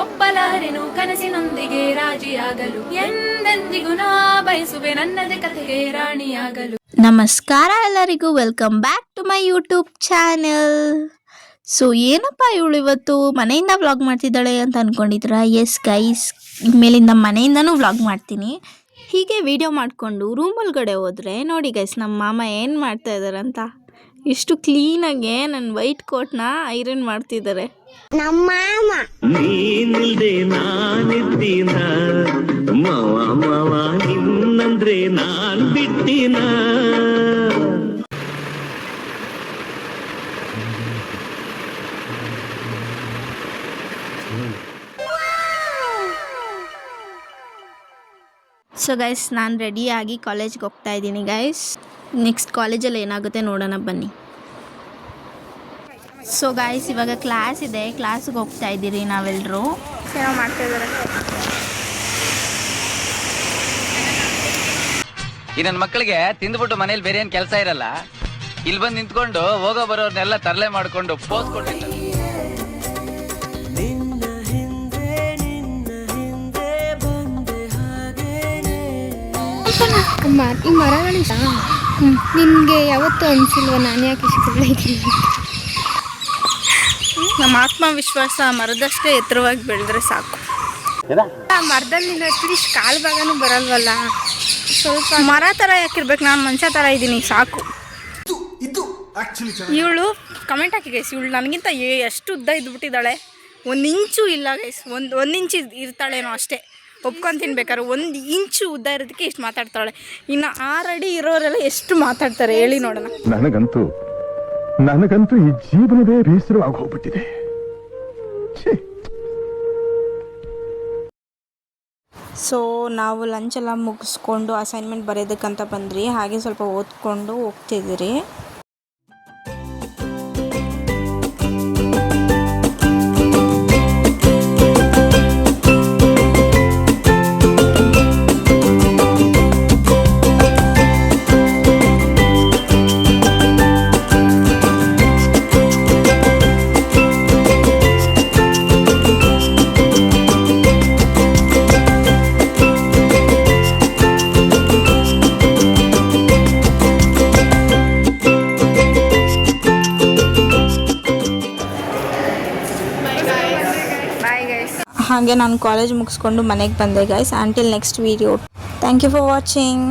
ಒಪ್ಪಲಾರೆನು ಕನಸಿನೊಂದಿಗೆ ರಾಜಿಯಾಗಲು ಎಂದೆಂದಿಗೂ ನಾ ಬಯಸುವೆ ನನ್ನದೇ ಕಥೆಗೆ ರಾಣಿಯಾಗಲು. ನಮಸ್ಕಾರ ಎಲ್ಲರಿಗೂ, welcome back to my YouTube channel. So ಏನಪ್ಪ ಇವಳು ಇವತ್ತು ಮನೆಯಿಂದ ವ್ಲಾಗ್ ಮಾಡ್ತಿದ್ದಾಳೆ ಅಂತ ಅಂದ್ಕೊಂಡಿದ್ರ? ಎಸ್ ಗೈಸ್, ಇನ್ಮೇಲಿಂದ ಮನೆಯಿಂದನೂ ವ್ಲಾಗ್ ಮಾಡ್ತೀನಿ. ಹೀಗೆ ವಿಡಿಯೋ ಮಾಡಿಕೊಂಡು ರೂಮ್ ಒಳಗಡೆ ಹೋದರೆ ನೋಡಿ ಗೈಸ್, ನಮ್ಮ ಮಾಮ ಏನು ಮಾಡ್ತಾ ಇದ್ದಾರಂತ. ಇಷ್ಟು ಕ್ಲೀನಾಗೆ ನನ್ನ ವೈಟ್ ಕೋಟ್ನ ಐರನ್ ಮಾಡ್ತಿದ್ದಾರೆ. ನಮ್ಮ ಮಾಮ ನೀನಿಲ್ದೆ ನಾನಿದ್ದೀನ ಮಾವ ಮಾವ ನಿನ್ನಂದ್ರೆ ನಾನ್ ಬಿಟ್ಟಿನ. ಸೊ ಗೈಸ್, ನಾನು ರೆಡಿಯಾಗಿ ಕಾಲೇಜ್ಗೆ ಹೋಗ್ತಾ ಇದ್ದೀನಿ ಗೈಸ್. ನೆಕ್ಸ್ಟ್ ಕಾಲೇಜಲ್ಲಿ ಏನಾಗುತ್ತೆ ನೋಡೋಣ ಬನ್ನಿ. ಸೊ ಗೈಸ್, ಇವಾಗ ಕ್ಲಾಸ್ ಇದೆ, ಕ್ಲಾಸಿಗೆ ಹೋಗ್ತಾ ಇದ್ದೀರಿ ನಾವೆಲ್ಲರೂ. ಏನೋ ಮಾಡ್ತಾ ಇದ್ದಾರೆ. ಈ ನನ್ನ ಮಕ್ಕಳಿಗೆ ತಿಂದ್ಬಿಟ್ಟು ಮನೇಲಿ ಬೇರೆ ಏನು ಕೆಲಸ ಇರಲ್ಲ, ಇಲ್ಲಿ ಬಂದು ನಿಂತ್ಕೊಂಡು ಹೋಗೋ ಬರೋರ್ನೆಲ್ಲ ತರಲೆ ಮಾಡ್ಕೊಂಡು ಪೋಸ್ ಕೊಟ್ಟಿದ್ದಾರೆ. ಈ ಮರಗಳು ಇಷ್ಟ ನಿನ್ಗೆ ಯಾವತ್ತೂ ಅನ್ಸಿಲ್ವ ನಾನು ಯಾಕೆ ಇಷ್ಟ? ನಮ್ಮ ಆತ್ಮವಿಶ್ವಾಸ ಮರದಷ್ಟೇ ಎತ್ತರವಾಗಿ ಬೆಳೆದ್ರೆ ಸಾಕು. ಮರದಲ್ಲಿ ನೀನು ಅಟ್ಲೀಸ್ಟ್ ಕಾಲು ಭಾಗನೂ ಬರಲ್ವಲ್ಲ, ಸ್ವಲ್ಪ ಮರ ಥರ ಯಾಕಿರ್ಬೇಕು, ನಾನು ಮನುಷ್ಯ ಥರ ಇದ್ದೀನಿ ಸಾಕು. ಇವಳು ಕಮೆಂಟ್ ಹಾಕಿ ಗೈಸ್, ಇವಳು ನನಗಿಂತ ಎಷ್ಟು ಉದ್ದ ಇದ್ಬಿಟ್ಟಿದ್ದಾಳೆ. 1 ಇಂಚು ಇಲ್ಲ ಗೈಸ್, ಒಂದು ಇಂಚು ಇರ್ತಾಳೇನೋ ಅಷ್ಟೇ. ಒಪ್ಕೊಂಡು ಬೇಕಾದ್ರೆ 1 ಇಂಚು ಉದ್ದ ಇರೋದಕ್ಕೆ ಎಷ್ಟು ಮಾತಾಡ್ತಾಳೆ. ಇನ್ನು 6 ಅಡಿ ಇರೋರೆಲ್ಲ ಎಷ್ಟು ಮಾತಾಡ್ತಾರೆ ಹೇಳಿ ನೋಡೋಣ. ನನಗಂತೂ ಈ ಜೀವನವೇ ಬೇಸರವಾಗಿ ಹೋಗ್ಬಿಟ್ಟಿದೆ. ಸೊ ನಾವು ಲಂಚೆಲ್ಲ ಮುಗಿಸ್ಕೊಂಡು ಅಸೈನ್ಮೆಂಟ್ ಬರೆಯೋದಕ್ಕಂತ ಬಂದ್ರಿ. ಹಾಗೆ ಸ್ವಲ್ಪ ಓದ್ಕೊಂಡು ಹೋಗ್ತಿದ್ದೀರಿ. ಹಾಗೆ ನಾನು ಕಾಲೇಜ್ ಮುಗಿಸ್ಕೊಂಡು ಮನೆಗೆ ಬಂದೆ guys. Until next video. Thank you for watching.